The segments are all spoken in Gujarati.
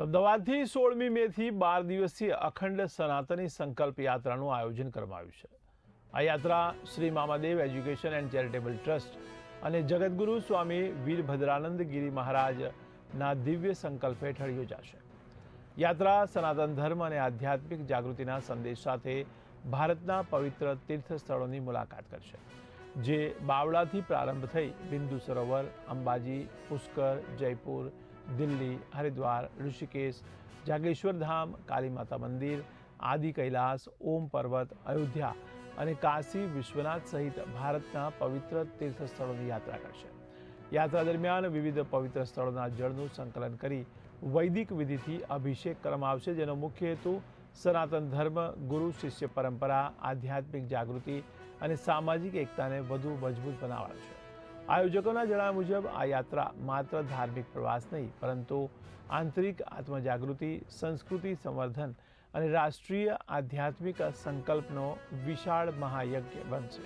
અમદાવાદથી 16મી મેથી 12 દિવસીય અખંડ સનાતની સંકલ્પ યાત્રાનું આયોજન કરવામાં આવ્યું છે। આ યાત્રા Shri Mamadev education and charitable trust અને જગતગુરુ સ્વામી વીરભદ્રાનંદ ગિરી મહારાજના દિવ્ય સંકલ્પ હેઠળ યોજાશે। યાત્રા સનાતન ધર્મ અને આધ્યાત્મિક જાગૃતિના સંદેશ સાથે ભારતના પવિત્ર તીર્થ સ્થળોની મુલાકાત કરશે, જે બાવળાથી પ્રારંભ થઈ બિંદુ સરોવર, અંબાજી, પુષ્કર, જયપુર, દિલ્હી, હરિદ્વાર, ઋષિકેશ, જાગેશ્વર ધામ, કાલી માતા મંદિર, આદि कैलाश, ओम पर्वत, अयोध्या અને કાશી વિશ્વનાથ સહિત ભારતના પવિત્ર તીર્થ સ્થળોની યાત્રા કરશે। યાત્રા દરમિયાન વિવિધ પવિત્ર સ્થળોના જળનું સંકલન કરી વૈદિક વિધિથી અભિષેક કરવામાં આવશે, જેનો મુખ્ય હેતુ સનાતન ધર્મ, ગુરુ શિષ્ય પરંપરા, આધ્યાત્મિક જાગૃતિ અને સામાજિક એકતાને વધુ મજબૂત બનાવવાનો છે। આયોજકોના જણાવ્યા મુજબ આ યાત્રા માત્ર ધાર્મિક પ્રવાસ નહીં, પરંતુ આંતરિક આત્મજાગૃતિ, સંસ્કૃતિ સંવર્ધન અને રાષ્ટ્રીય આધ્યાત્મિક સંકલ્પનો વિશાળ મહાયજ્ઞ બનશે।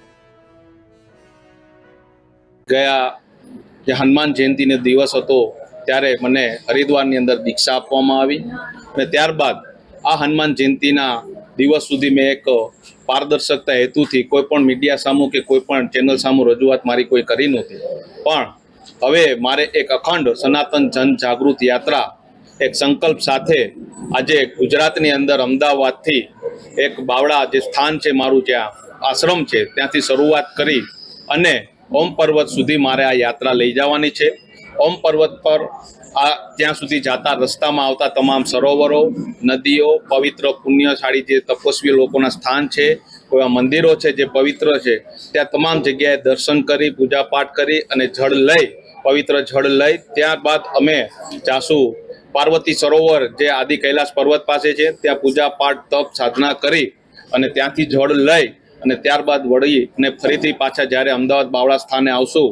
ગયા જે હનુમાન જયંતિનો દિવસ હતો ત્યારે મને હરિદ્વારની અંદર દીક્ષા આપવામાં આવી અને ત્યારબાદ આ હનુમાન જયંતિના દિવસ સુધી મેં એક પારદર્શકતા હેતુથી કોઈ પણ મીડિયા સામું કે કોઈ પણ ચેનલ સામું રજૂઆત મારી કોઈ કરી નહોતી, પણ હવે મારે એક અખંડ સનાતન જન જાગૃત યાત્રા એક સંકલ્પ સાથે આજે ગુજરાતની અંદર અમદાવાદથી એક બાવળા જે સ્થાન છે, મારું જ્યાં આશ્રમ છે, ત્યાંથી શરૂઆત કરી અને ઓમ પર્વત સુધી મારે આ યાત્રા લઈ જવાની છે। ઓમ પર્વત પર ત્યાં સુધી જતા રસ્તામાં આવતા તમામ સરોવરો, નદીઓ, પવિત્ર પુણ્યશાળી જે તપસ્વી લોકોના સ્થાન છે, કોઈ મંદિરો છે જે પવિત્ર છે, ત્યાં તમામ જગ્યાએ દર્શન કરી, પૂજાપાઠ કરી અને જળ લઈ, પવિત્ર જળ લઈ ત્યારબાદ અમે જાસુ પાર્વતી સરોવર જે આદि कैलाश પર્વત પાસે છે, ત્યાં પૂજા પાઠ તપ સાધના કરી અને ત્યાંથી જળ લઈ અને ત્યારબાદ વળી અને ફરીથી પાછા જ્યારે અમદાવાદ બાવળા સ્થાને આવશું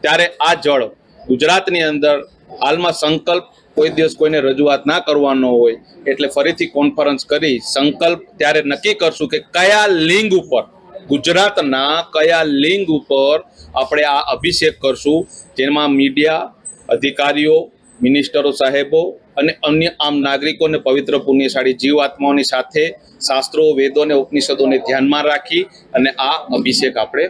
ત્યારે આ જળ ગુજરાતની અંદર હાલમાં સંકલ્પ કોઈ દિવસ કોઈને રજૂઆત ના કરવાનો હોય એટલે ફરીથી કોન્ફરન્સ કરી સંકલ્પ ત્યારે નક્કી કરશું કે કયા લિંગ ઉપર, ગુજરાતના કયા લિંગ ઉપર આપણે આ અભિષેક કરશું, જેમાં મીડિયા, અધિકારીઓ, મિનિસ્ટરો સાહેબો અને અન્ય આમ નાગરિકોને પવિત્ર પુણ્યશાળી જીવાત્માઓની સાથે શાસ્ત્રો, વેદો અને ઉપનિષદોને ધ્યાનમાં રાખી અને આ અભિષેક આપણે